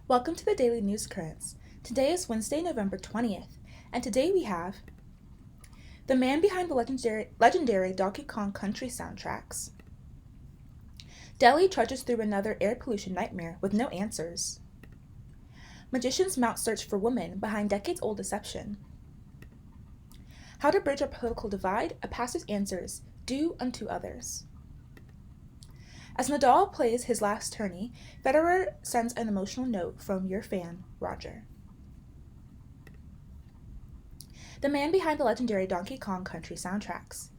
Welcome to the Daily News Currents. Today is Wednesday, November 20th, and today we have the man behind the legendary Donkey Kong Country soundtracks. Delhi trudges through another air pollution nightmare with no answers. Magicians mount search for woman behind decades-old deception. How to bridge a political divide, a pastor's answers, do unto others. As Nadal plays his last tourney, Federer sends an emotional note from your fan, Roger. The man behind the legendary Donkey Kong Country soundtracks.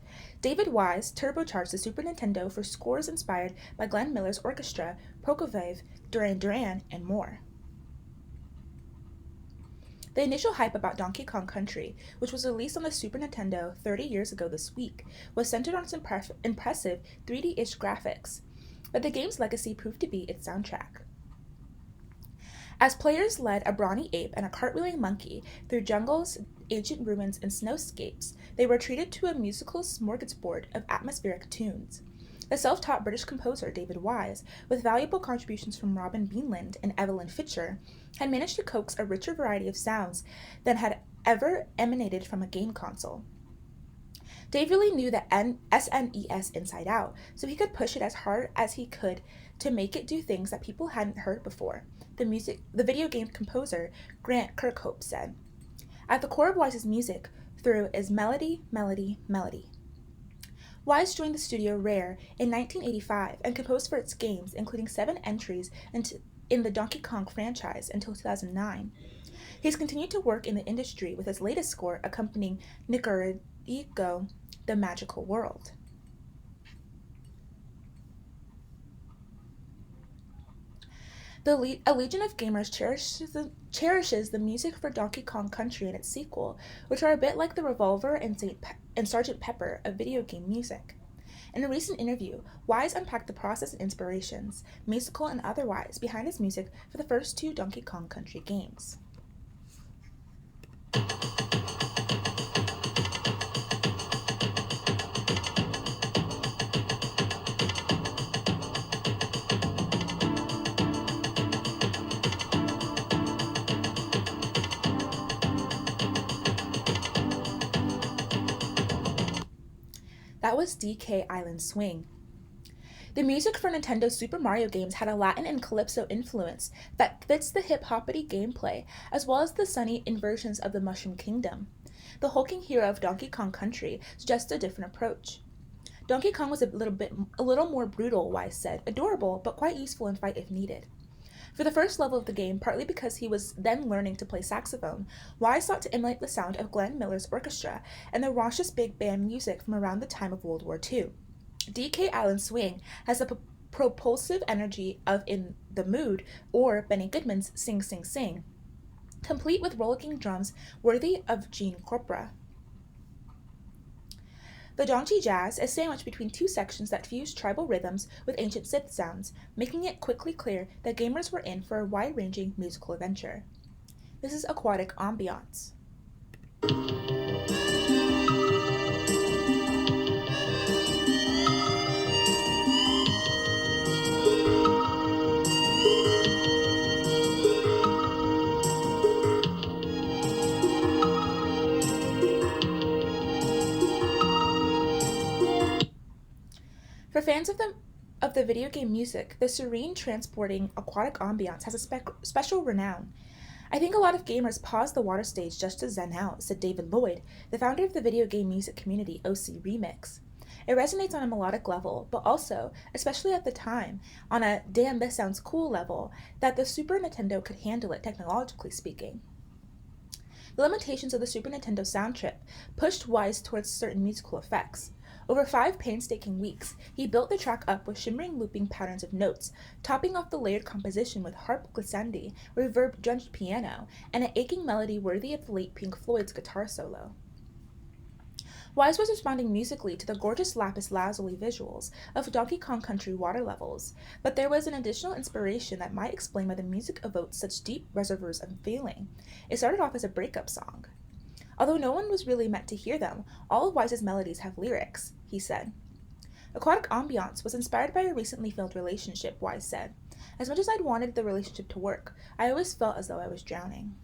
David Wise turbocharged the Super Nintendo for scores inspired by Glenn Miller's orchestra, Prokofiev, Duran Duran, and more. The initial hype about Donkey Kong Country, which was released on the Super Nintendo 30 years ago this week, was centered on its impressive 3D-ish graphics, but the game's legacy proved to be its soundtrack. As players led a brawny ape and a cartwheeling monkey through jungles, ancient ruins, and snowscapes, they were treated to a musical smorgasbord of atmospheric tunes. The self-taught British composer David Wise, with valuable contributions from Robin Beanland and Evelyn Fisher, had managed to coax a richer variety of sounds than had ever emanated from a game console. Dave really knew the SNES inside out, so he could push it as hard as he could to make it do things that people hadn't heard before, the video game composer Grant Kirkhope said. At the core of Wise's music through is melody, melody, melody. Wise joined the studio Rare in 1985 and composed for its games, including 7 entries in the Donkey Kong franchise until 2009. He's continued to work in the industry with his latest score accompanying Nicarago, The Magical World. A legion of gamers cherishes the music for Donkey Kong Country and its sequel, which are a bit like the Revolver and Sgt. Pepper of video game music. In a recent interview, Wise unpacked the process and inspirations, musical and otherwise, behind his music for the first 2 Donkey Kong Country games. That was DK Island Swing. The music for Nintendo's Super Mario games had a Latin and Calypso influence that fits the hip-hoppity gameplay, as well as the sunny inversions of the Mushroom Kingdom. The hulking hero of Donkey Kong Country suggests a different approach. Donkey Kong was a little more brutal, Wise said, adorable, but quite useful in fight if needed. For the first level of the game, partly because he was then learning to play saxophone, Wise sought to emulate the sound of Glenn Miller's orchestra and the raucous big band music from around the time of World War II. DK Island Swing has the propulsive energy of In the Mood or Benny Goodman's Sing Sing Sing, complete with rollicking drums worthy of Gene Corpora. The Donchi Jazz is sandwiched between 2 sections that fuse tribal rhythms with ancient synth sounds, making it quickly clear that gamers were in for a wide-ranging musical adventure. This is aquatic ambiance. For fans of the video game music, the serene, transporting, aquatic ambiance has a special renown. I think a lot of gamers pause the water stage just to zen out, said David Lloyd, the founder of the video game music community OC Remix. It resonates on a melodic level, but also, especially at the time, on a damn this sounds cool level, that the Super Nintendo could handle it technologically speaking. The limitations of the Super Nintendo sound chip pushed Wise towards certain musical effects. Over 5 painstaking weeks, he built the track up with shimmering looping patterns of notes, topping off the layered composition with harp glissandi, reverb-drenched piano, and an aching melody worthy of the late Pink Floyd's guitar solo. Wise was responding musically to the gorgeous lapis lazuli visuals of Donkey Kong Country water levels, but there was an additional inspiration that might explain why the music evoked such deep reservoirs of feeling. It started off as a breakup song. Although no one was really meant to hear them, all of Wise's melodies have lyrics, he said. Aquatic ambiance was inspired by a recently failed relationship, Wise said. As much as I'd wanted the relationship to work, I always felt as though I was drowning.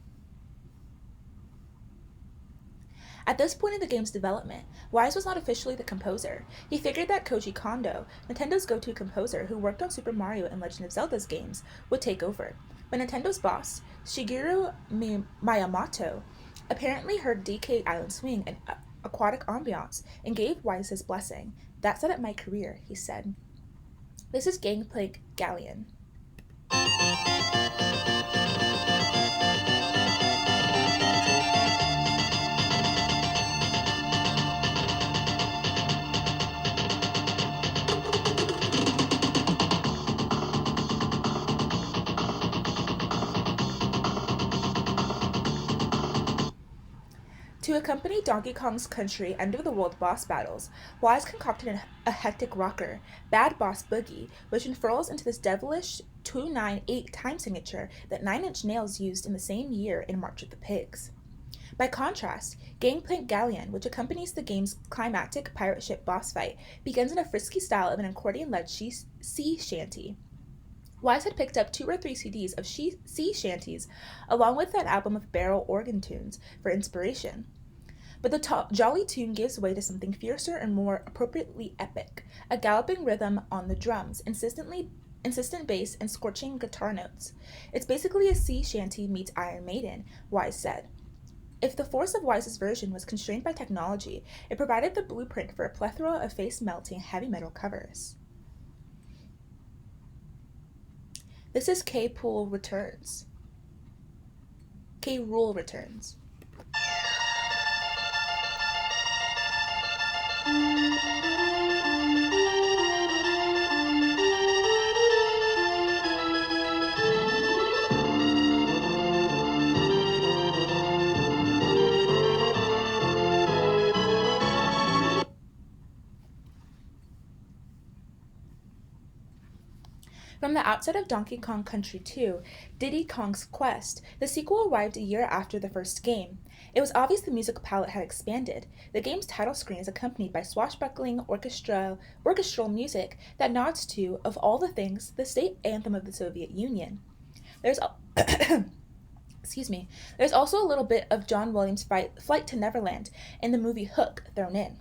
At this point in the game's development, Wise was not officially the composer. He figured that Koji Kondo, Nintendo's go-to composer who worked on Super Mario and Legend of Zelda's games, would take over. But Nintendo's boss, Shigeru Miyamoto, apparently heard DK Island Swing and aquatic ambiance and gave Wise his blessing. "That set up my career," he said. This is Gangplank Galleon. To accompany Donkey Kong's Country end-of-the-world boss battles, Wise concocted a hectic rocker, Bad Boss Boogie, which unfurls into this devilish 298 time signature that Nine Inch Nails used in the same year in March of the Pigs. By contrast, Gangplank Galleon, which accompanies the game's climactic pirate ship boss fight, begins in a frisky style of an accordion-led sea shanty. Wise had picked up 2 or 3 CDs of sea shanties, along with an album of barrel organ tunes, for inspiration. But the jolly tune gives way to something fiercer and more appropriately epic, a galloping rhythm on the drums, insistent bass, and scorching guitar notes. It's basically a sea shanty meets Iron Maiden, Wise said. If the force of Wise's version was constrained by technology, it provided the blueprint for a plethora of face-melting heavy metal covers. This is K-Rool Returns. From the outset of Donkey Kong Country 2, Diddy Kong's Quest, the sequel arrived a year after the first game. It was obvious the music palette had expanded. The game's title screen is accompanied by swashbuckling orchestral music that nods to, of all the things, the state anthem of the Soviet Union. There's also a little bit of John Williams' Flight to Neverland and the movie Hook thrown in.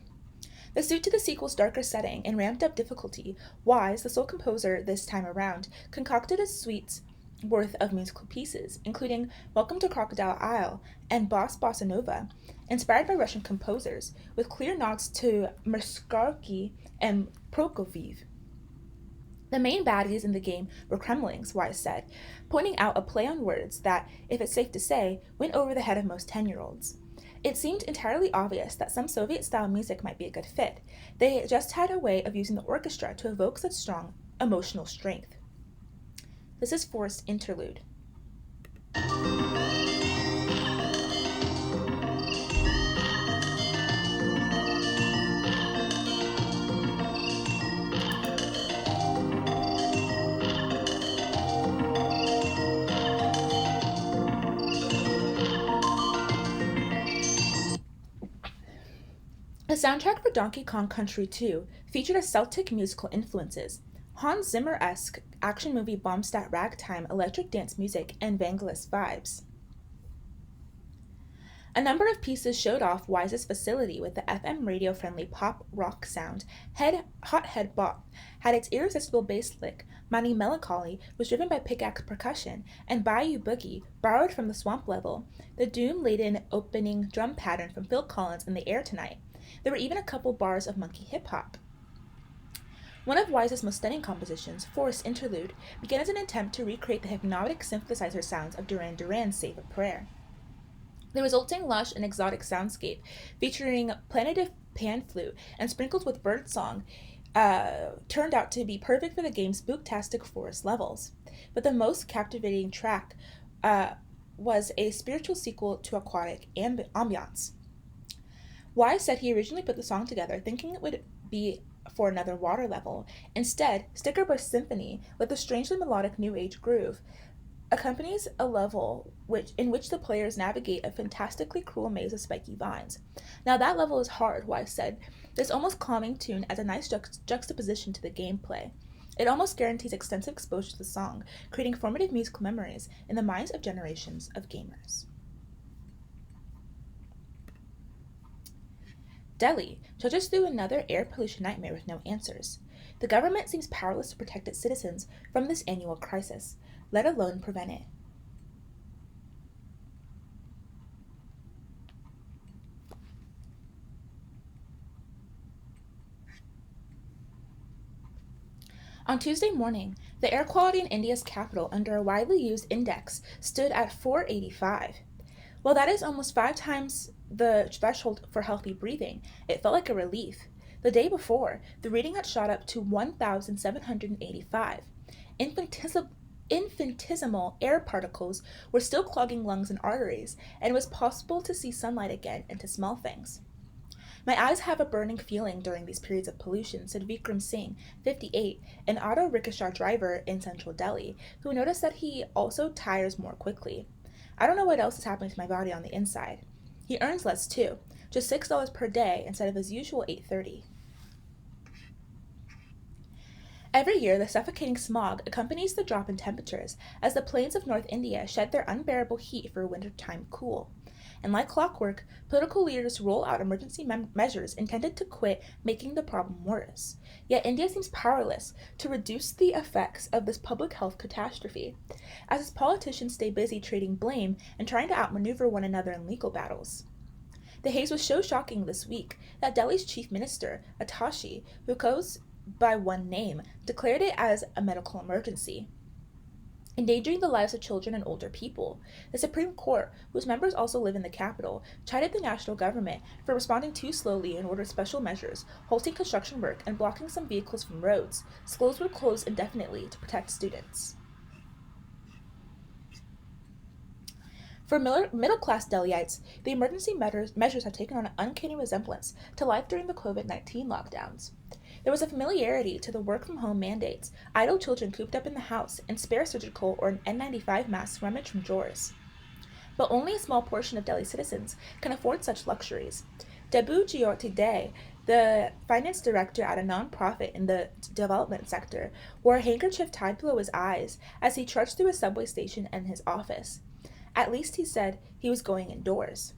The suit to the sequel's darker setting and ramped-up difficulty, Wise, the sole composer this time around, concocted a suite's worth of musical pieces, including Welcome to Crocodile Isle and Bossa Nova, inspired by Russian composers, with clear nods to Mussorgsky and Prokofiev. The main baddies in the game were Kremlings, Wise said, pointing out a play on words that, if it's safe to say, went over the head of most 10-year-olds. It seemed entirely obvious that some Soviet-style music might be a good fit. They just had a way of using the orchestra to evoke such strong emotional strength. This is Forced Interlude. The soundtrack for Donkey Kong Country 2 featured a Celtic musical influences, Hans Zimmer-esque action movie bombstat ragtime electric dance music, and Vangelis vibes. A number of pieces showed off Wise's facility with the FM radio-friendly pop rock sound. Hothead Bop had its irresistible bass lick, Money Melancholy was driven by pickaxe percussion, and Bayou Boogie borrowed from the swamp level, the doom-laden opening drum pattern from Phil Collins' In the Air Tonight. There were even a couple bars of monkey hip-hop. One of Wise's most stunning compositions, Forest Interlude, began as an attempt to recreate the hypnotic synthesizer sounds of Duran Duran's Save a Prayer. The resulting lush and exotic soundscape, featuring plaintive pan flute and sprinkled with birdsong, turned out to be perfect for the game's spooktastic forest levels. But the most captivating track was a spiritual sequel to Aquatic Ambiance. Wise said he originally put the song together thinking it would be for another water level. Instead, Stickerbush Symphony, with a strangely melodic new age groove, accompanies a level in which the players navigate a fantastically cruel maze of spiky vines. Now that level is hard, Wise said. This almost calming tune adds a nice juxtaposition to the gameplay. It almost guarantees extensive exposure to the song, creating formative musical memories in the minds of generations of gamers. Delhi trudges through another air pollution nightmare with no answers. The government seems powerless to protect its citizens from this annual crisis, let alone prevent it. On Tuesday morning, the air quality in India's capital under a widely used index stood at 485. While that is almost 5 times the threshold for healthy breathing, it felt like a relief. The day before, the reading had shot up to 1,785. Infinitesimal air particles were still clogging lungs and arteries, and it was possible to see sunlight again and to smell things. My eyes have a burning feeling during these periods of pollution, said Vikram Singh, 58, an auto rickshaw driver in central Delhi, who noticed that he also tires more quickly. I don't know what else is happening to my body on the inside. He earns less too, just $6 per day instead of his usual $8.30. Every year, the suffocating smog accompanies the drop in temperatures as the plains of North India shed their unbearable heat for a wintertime cool. And like clockwork, political leaders roll out emergency measures intended to quit making the problem worse. Yet India seems powerless to reduce the effects of this public health catastrophe, as its politicians stay busy trading blame and trying to outmaneuver one another in legal battles. The haze was so shocking this week that Delhi's chief minister, Atashi, who goes by one name, declared it as a medical emergency, endangering the lives of children and older people. The Supreme Court, whose members also live in the capital, chided the national government for responding too slowly and ordered special measures, halting construction work and blocking some vehicles from roads. Schools were closed indefinitely to protect students. For middle-class Delhiites, the emergency measures have taken on an uncanny resemblance to life during the COVID-19 lockdowns. There was a familiarity to the work-from-home mandates, idle children cooped up in the house, and spare surgical or N95 masks rummaged from drawers. But only a small portion of Delhi citizens can afford such luxuries. Debu Jyoti Day, the finance director at a non-profit in the development sector, wore a handkerchief tied below his eyes as he trudged through a subway station and his office. At least, he said, he was going indoors.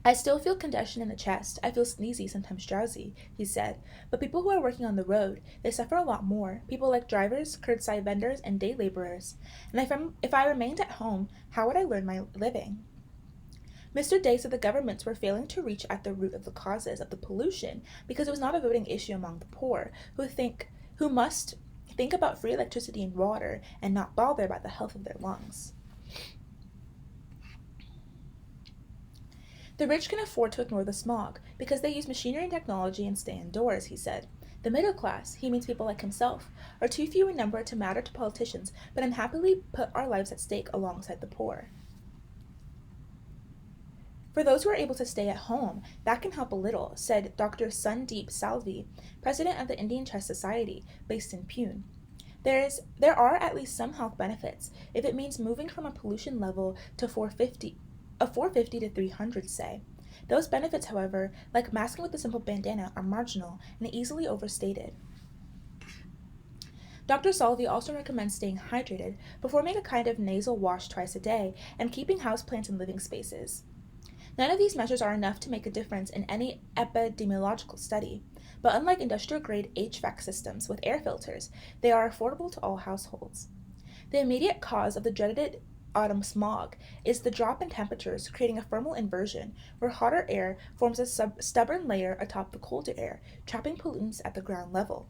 I still feel congestion in the chest. I feel sneezy, sometimes drowsy, he said. But people who are working on the road, they suffer a lot more. People like drivers, curbside vendors, and day laborers. And if I remained at home, how would I learn my living? Mr. Day said the governments were failing to reach at the root of the causes of the pollution because it was not a voting issue among the poor, who must think about free electricity and water and not bother about the health of their lungs. The rich can afford to ignore the smog because they use machinery and technology and stay indoors, he said. The middle class, he means people like himself, are too few in number to matter to politicians, but unhappily put our lives at stake alongside the poor. For those who are able to stay at home, that can help a little, said Dr. Sundeep Salvi, president of the Indian Chess Society, based in Pune. There are at least some health benefits if it means moving from a pollution level to 450 to 300, say. Those benefits, however, like masking with a simple bandana, are marginal and easily overstated. Dr. Salvi also recommends staying hydrated, performing a kind of nasal wash twice a day, and keeping houseplants in living spaces. None of these measures are enough to make a difference in any epidemiological study, but unlike industrial-grade HVAC systems with air filters, they are affordable to all households. The immediate cause of the dreaded autumn smog is the drop in temperatures, creating a thermal inversion where hotter air forms a stubborn layer atop the colder air, trapping pollutants at the ground level.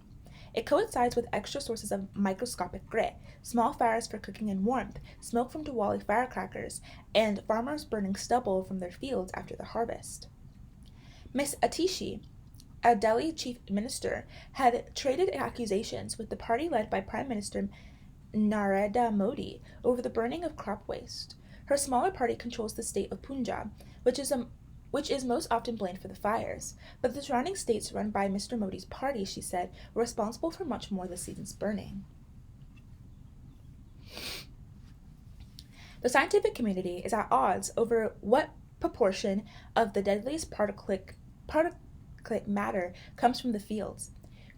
It coincides with extra sources of microscopic grit, small fires for cooking and warmth, smoke from Diwali firecrackers, and farmers burning stubble from their fields after the harvest. Miss Atishi, a Delhi chief minister, had traded accusations with the party led by Prime Minister Narendra Modi over the burning of crop waste. Her smaller party controls the state of Punjab, which is most often blamed for the fires, but the surrounding states run by Mr. Modi's party, she said, were responsible for much more this season's burning. The scientific community is at odds over what proportion of the deadliest particulate matter comes from the fields.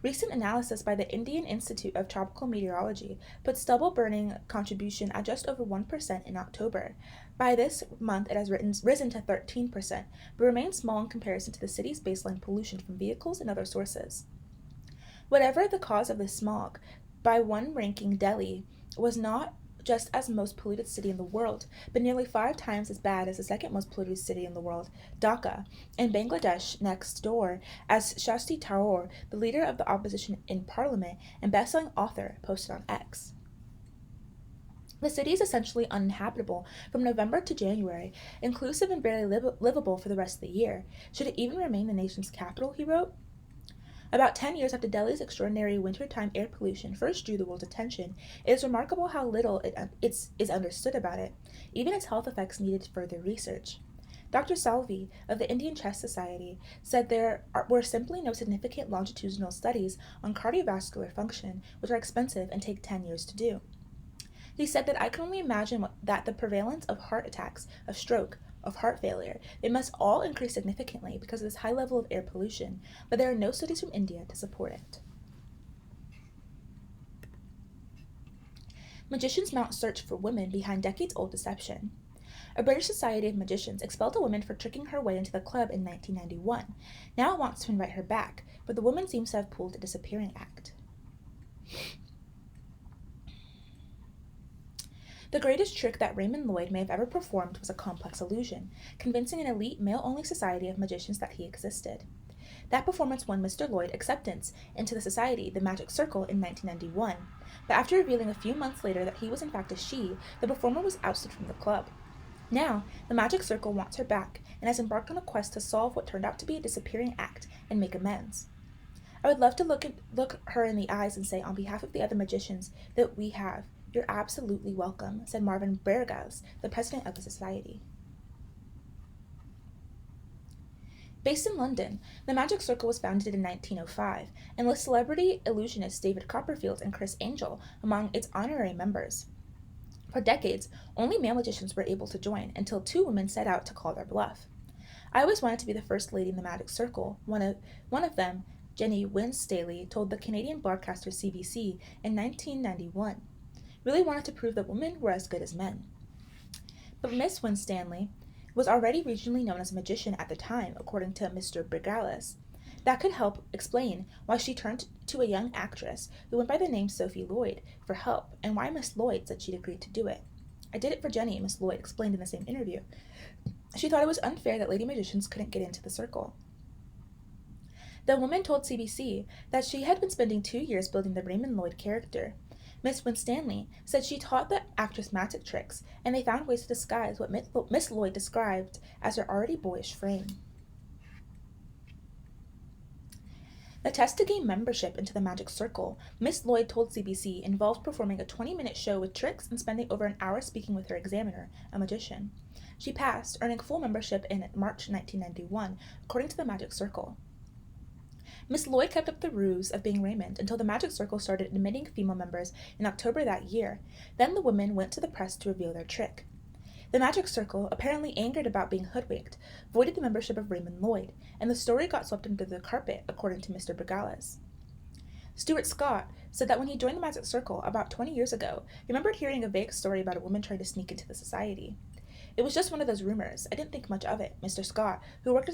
Recent analysis by the Indian Institute of Tropical Meteorology put stubble burning contribution at just over 1% in October. By this month, it has risen to 13%, but remains small in comparison to the city's baseline pollution from vehicles and other sources. Whatever the cause of this smog, by one ranking, Delhi was not just as the most polluted city in the world, but nearly 5 times as bad as the second most polluted city in the world, Dhaka, and Bangladesh next door, as Shasti Tharoor, the leader of the opposition in parliament and best-selling author, posted on X. The city is essentially uninhabitable from November to January, inclusive and barely livable for the rest of the year. Should it even remain the nation's capital, he wrote? About 10 years after Delhi's extraordinary wintertime air pollution first drew the world's attention, it is remarkable how little is understood about it. Even its health effects needed further research. Dr. Salvi of the Indian Chest Society said there were simply no significant longitudinal studies on cardiovascular function, which are expensive and take 10 years to do. He said that I can only imagine that the prevalence of heart attacks, of stroke, of heart failure, they must all increase significantly because of this high level of air pollution, but there are no studies from India to support it. Magicians mount search for women behind decades-old deception. A British Society of Magicians expelled a woman for tricking her way into the club in 1991. Now it wants to invite her back, but the woman seems to have pulled a disappearing act. The greatest trick that Raymond Lloyd may have ever performed was a complex illusion, convincing an elite male-only society of magicians that he existed. That performance won Mr. Lloyd acceptance into the society, the Magic Circle, in 1991, but after revealing a few months later that he was in fact a she, the performer was ousted from the club. Now, the Magic Circle wants her back, and has embarked on a quest to solve what turned out to be a disappearing act and make amends. I would love to look her in the eyes and say, on behalf of the other magicians that we have, "You're absolutely welcome," said Marvin Bergas, the president of the society. Based in London, the Magic Circle was founded in 1905 and lists celebrity illusionists David Copperfield and Chris Angel among its honorary members. For decades, only male magicians were able to join until 2 women set out to call their bluff. I always wanted to be the first lady in the Magic Circle. One of them, Jenny Winstanley, told the Canadian broadcaster CBC in 1991. Really wanted to prove that women were as good as men. But Miss Winstanley was already regionally known as a magician at the time, according to Mr. Bergalis. That could help explain why she turned to a young actress who went by the name Sophie Lloyd for help, and why Miss Lloyd said she'd agreed to do it. "I did it for Jenny," Miss Lloyd explained in the same interview. She thought it was unfair that lady magicians couldn't get into the circle. The woman told CBC that she had been spending 2 years building the Raymond Lloyd character. Miss Winstanley said she taught the actress magic tricks, and they found ways to disguise what Miss Lloyd described as her already boyish frame. The test to gain membership into the Magic Circle, Miss Lloyd told CBC, involved performing a 20-minute show with tricks and spending over an hour speaking with her examiner, a magician. She passed, earning full membership in March 1991, according to the Magic Circle. Miss Lloyd kept up the ruse of being Raymond until the Magic Circle started admitting female members in October that year. Then the women went to the press to reveal their trick. The Magic Circle, apparently angered about being hoodwinked, voided the membership of Raymond Lloyd, and the story got swept under the carpet, according to Mr. Bergalis. Stuart Scott said that when he joined the Magic Circle about 20 years ago, he remembered hearing a vague story about a woman trying to sneak into the society. "It was just one of those rumors. I didn't think much of it," Mr. Scott, who worked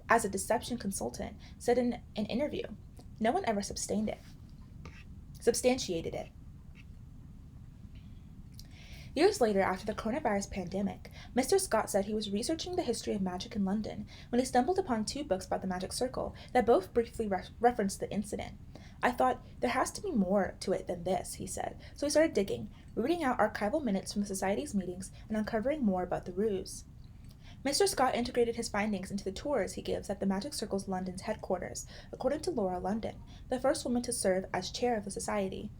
as a deception consultant, said in an interview. "No one ever substantiated it." Years later, after the coronavirus pandemic, Mr. Scott said he was researching the history of magic in London when he stumbled upon 2 books about the Magic Circle that both briefly referenced the incident. "I thought, there has to be more to it than this," he said, so he started digging, rooting out archival minutes from the Society's meetings and uncovering more about the ruse. Mr. Scott integrated his findings into the tours he gives at the Magic Circle's London's headquarters, according to Laura London, the first woman to serve as chair of the Society.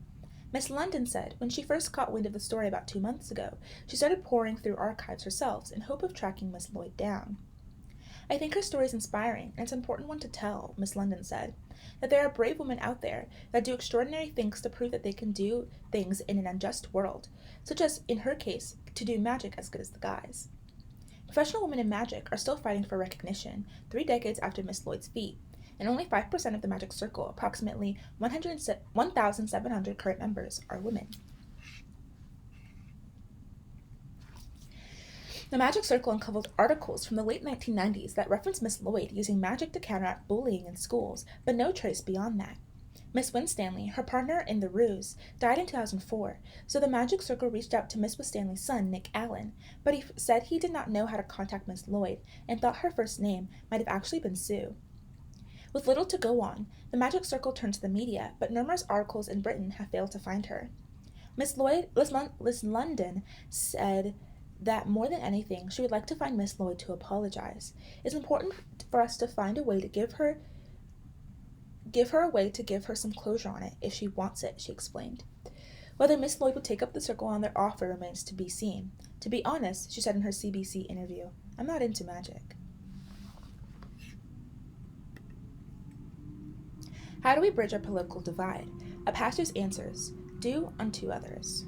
Miss London said when she first caught wind of the story about 2 months ago, she started poring through archives herself in hope of tracking Miss Lloyd down. "I think her story is inspiring, and it's an important one to tell," Miss London said, "that there are brave women out there that do extraordinary things to prove that they can do things in an unjust world, such as, in her case, to do magic as good as the guys." Professional women in magic are still fighting for recognition 3 decades after Miss Lloyd's feat. and only 5% of the Magic Circle, approximately 1,700 current members, are women. The Magic Circle uncovered articles from the late 1990s that reference Miss Lloyd using magic to counteract bullying in schools, but no trace beyond that. Miss Winstanley, her partner in the ruse, died in 2004, so the Magic Circle reached out to Miss Winstanley's son, Nick Allen, but he said he did not know how to contact Miss Lloyd and thought her first name might have actually been Sue. With little to go on, the Magic Circle turned to the media, but numerous articles in Britain have failed to find her. Miss London said that more than anything, she would like to find Miss Lloyd to apologize. It's important for us to find a way to give her a way to give her some closure on it if she wants it, she explained. Whether Miss Lloyd would take up the circle on their offer remains to be seen. To be honest, she said in her CBC interview, I'm not into magic. How do we bridge our political divide? A pastor's answers: do unto others.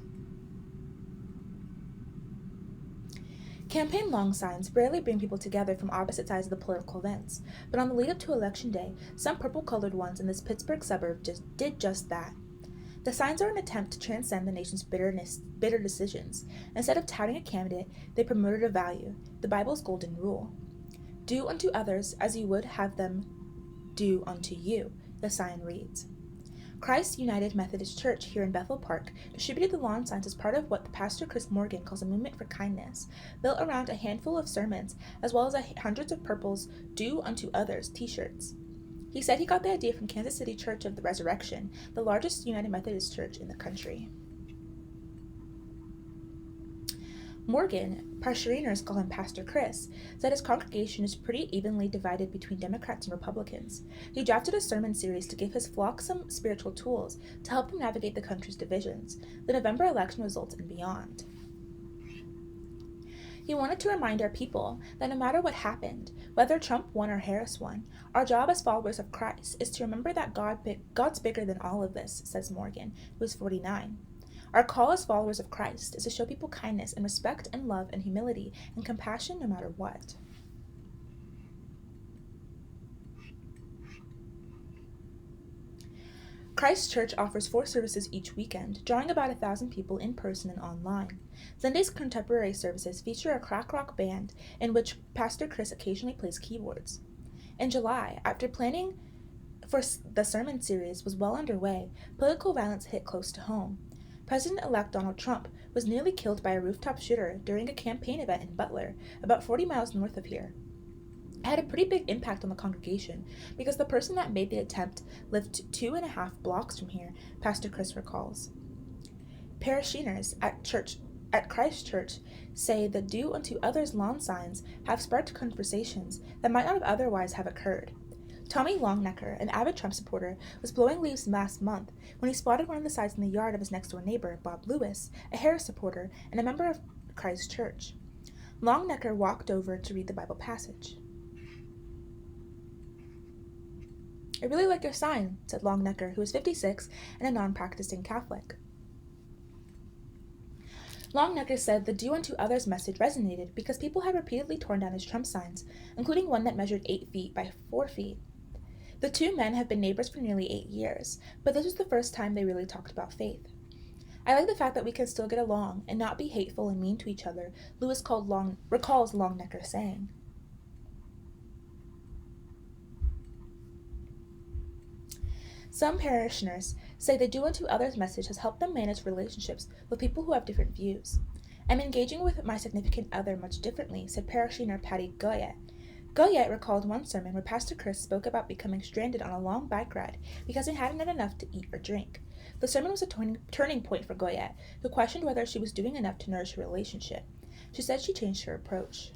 Campaign long signs rarely bring people together from opposite sides of the political events, but on the lead up to Election Day, some purple-colored ones in this Pittsburgh suburb did just that. The signs are an attempt to transcend the nation's bitter decisions. Instead of touting a candidate, they promoted a value, the Bible's golden rule. Do unto others as you would have them do unto you, the sign reads. Christ United Methodist Church here in Bethel Park distributed the lawn signs as part of what Pastor Chris Morgan calls a movement for kindness, built around a handful of sermons, as well as hundreds of purple's Do Unto Others t-shirts. He said he got the idea from Kansas City Church of the Resurrection, the largest United Methodist church in the country. Morgan, parishioners call him Pastor Chris, said his congregation is pretty evenly divided between Democrats and Republicans. He drafted a sermon series to give his flock some spiritual tools to help them navigate the country's divisions, the November election results, and beyond. He wanted to remind our people that no matter what happened, whether Trump won or Harris won, our job as followers of Christ is to remember that God's bigger than all of this, says Morgan, who is 49. Our call as followers of Christ is to show people kindness and respect and love and humility and compassion no matter what. Christ Church offers 4 services each weekend, drawing about 1,000 people in person and online. Sunday's contemporary services feature a crack rock band in which Pastor Chris occasionally plays keyboards. In July, after planning for the sermon series was well underway, political violence hit close to home. President-elect Donald Trump was nearly killed by a rooftop shooter during a campaign event in Butler, about 40 miles north of here. It had a pretty big impact on the congregation because the person that made the attempt lived 2.5 blocks from here, Pastor Chris recalls. Parishioners at Christ Church say the Do Unto Others lawn signs have sparked conversations that might not have otherwise have occurred. Tommy Longnecker, an avid Trump supporter, was blowing leaves last month when he spotted one of the signs in the yard of his next-door neighbor, Bob Lewis, a Harris supporter and a member of Christ Church. Longnecker walked over to read the Bible passage. I really like your sign, said Longnecker, who is 56 and a non-practicing Catholic. Longnecker said the Do Unto Others message resonated because people had repeatedly torn down his Trump signs, including one that measured 8 feet by 4 feet. The two men have been neighbors for nearly 8 years, but this was the first time they really talked about faith. I like the fact that we can still get along and not be hateful and mean to each other, Lewis recalls Longnecker saying. Some parishioners say the Do Unto Others message has helped them manage relationships with people who have different views. I'm engaging with my significant other much differently, said parishioner Patty Goyette. Goyette recalled one sermon where Pastor Chris spoke about becoming stranded on a long bike ride because he hadn't had enough to eat or drink. The sermon was a turning point for Goyette, who questioned whether she was doing enough to nourish her relationship. She said she changed her approach.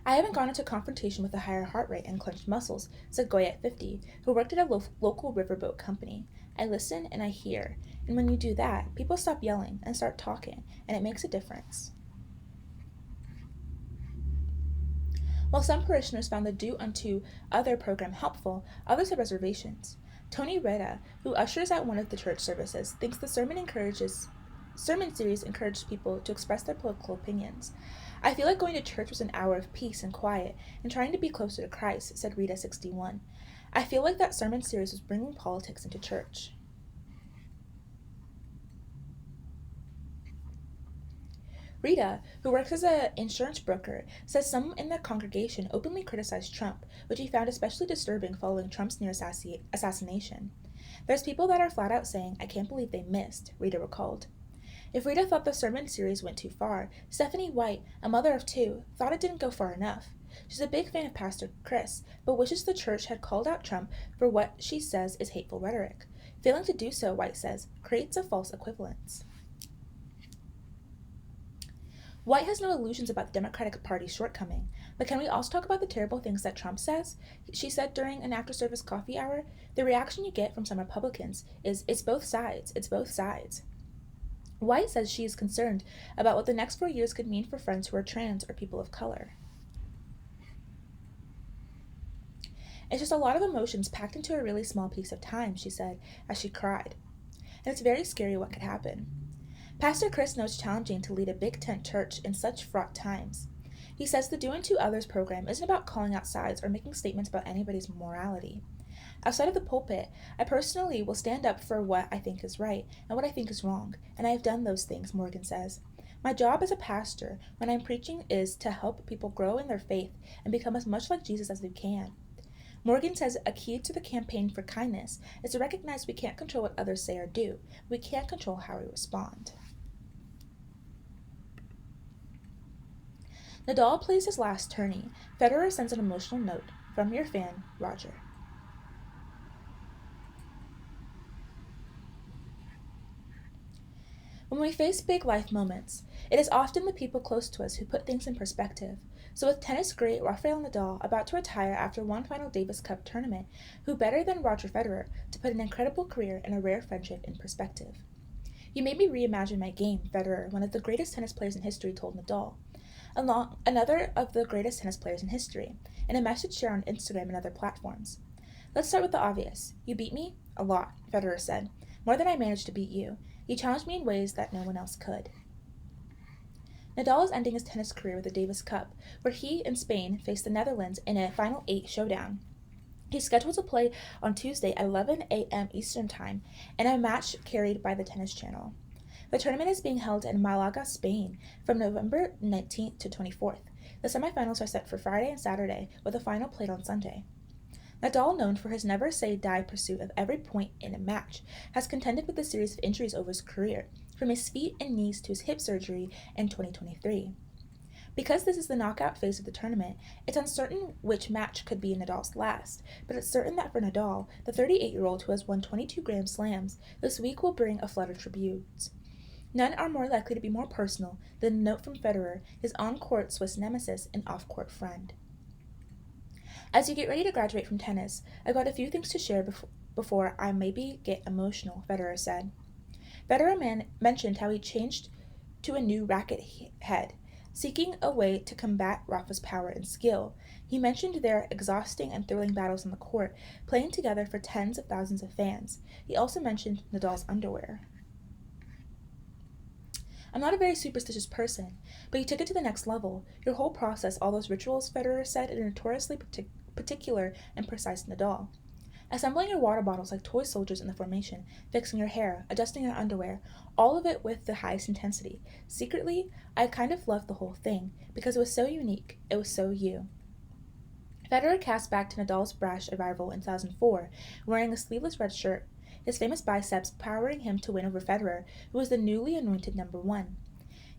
I haven't gone into confrontation with a higher heart rate and clenched muscles, said Goyette 50, who worked at a local riverboat company. I listen and I hear, and when you do that, people stop yelling and start talking, and it makes a difference. While some parishioners found the Do Unto Other program helpful, others had reservations. Tony Reda, who ushers at one of the church services, thinks the sermon series encouraged people to express their political opinions. I feel like going to church was an hour of peace and quiet and trying to be closer to Christ, said Rita, 61. I feel like that sermon series was bringing politics into church. Rita, who works as an insurance broker, says some in the congregation openly criticized Trump, which he found especially disturbing following Trump's near assassination. There's people that are flat out saying, I can't believe they missed, Rita recalled. If Rita thought the sermon series went too far, Stephanie White, a mother of two, thought it didn't go far enough. She's a big fan of Pastor Chris, but wishes the church had called out Trump for what she says is hateful rhetoric. Failing to do so, White says, creates a false equivalence. White has no illusions about the Democratic Party's shortcoming, but can we also talk about the terrible things that Trump says? She said during an after-service coffee hour, the reaction you get from some Republicans is, it's both sides, it's both sides. White says she is concerned about what the next 4 years could mean for friends who are trans or people of color. It's just a lot of emotions packed into a really small piece of time, she said, as she cried. And it's very scary what could happen. Pastor Chris knows it's challenging to lead a big tent church in such fraught times. He says the Do Unto Others program isn't about calling out sides or making statements about anybody's morality. Outside of the pulpit, I personally will stand up for what I think is right and what I think is wrong, and I have done those things, Morgan says. My job as a pastor, when I'm preaching, is to help people grow in their faith and become as much like Jesus as they can. Morgan says a key to the campaign for kindness is to recognize we can't control what others say or do. We can't control how we respond. Nadal plays his last tourney. Federer sends an emotional note from your fan, Roger. When we face big life moments, it is often the people close to us who put things in perspective. So with tennis great Rafael Nadal about to retire after one final Davis Cup tournament, who better than Roger Federer to put an incredible career and a rare friendship in perspective? You made me reimagine my game, Federer, one of the greatest tennis players in history, told Nadal. Another of the greatest tennis players in history, in a message shared on Instagram and other platforms. Let's start with the obvious. You beat me? A lot, Federer said. More than I managed to beat you. You challenged me in ways that no one else could. Nadal is ending his tennis career with the Davis Cup, where he and Spain face the Netherlands in a Final 8 showdown. He's scheduled to play on Tuesday at 11 a.m. Eastern Time in a match carried by the Tennis Channel. The tournament is being held in Malaga, Spain, from November 19th to 24th. The semifinals are set for Friday and Saturday, with the final played on Sunday. Nadal, known for his never-say-die pursuit of every point in a match, has contended with a series of injuries over his career, from his feet and knees to his hip surgery in 2023. Because this is the knockout phase of the tournament, it's uncertain which match could be Nadal's last, but it's certain that for Nadal, the 38-year-old who has won 22 Grand Slams, this week will bring a flood of tributes. None are more likely to be more personal than a note from Federer, his on-court Swiss nemesis and off-court friend. As you get ready to graduate from tennis, I've got a few things to share before I maybe get emotional, Federer said. Federer mentioned how he changed to a new racket head, seeking a way to combat Rafa's power and skill. He mentioned their exhausting and thrilling battles on the court, playing together for tens of thousands of fans. He also mentioned Nadal's underwear. I'm not a very superstitious person, but you took it to the next level. Your whole process, all those rituals, Federer said, in a notoriously particular and precise Nadal. Assembling your water bottles like toy soldiers in the formation, fixing your hair, adjusting your underwear, all of it with the highest intensity. Secretly, I kind of loved the whole thing, because it was so unique. It was so you. Federer cast back to Nadal's brash arrival in 2004, wearing a sleeveless red shirt, his famous biceps powering him to win over Federer, who was the newly anointed number one.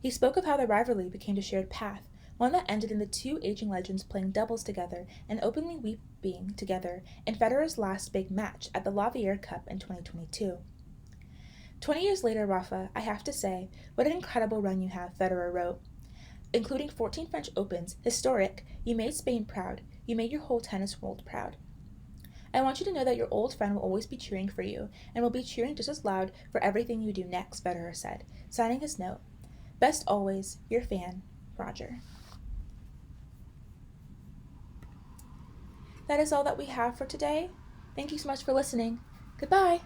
He spoke of how the rivalry became a shared path, one that ended in the two aging legends playing doubles together and openly weeping together in Federer's last big match at the Lavier Cup in 2022. 20 years later, Rafa, I have to say, what an incredible run you have, Federer wrote. Including 14 French Opens, historic, you made Spain proud, you made your whole tennis world proud. I want you to know that your old friend will always be cheering for you, and will be cheering just as loud for everything you do next, Federer said, signing his note. Best always, your fan, Roger. That is all that we have for today. Thank you so much for listening. Goodbye.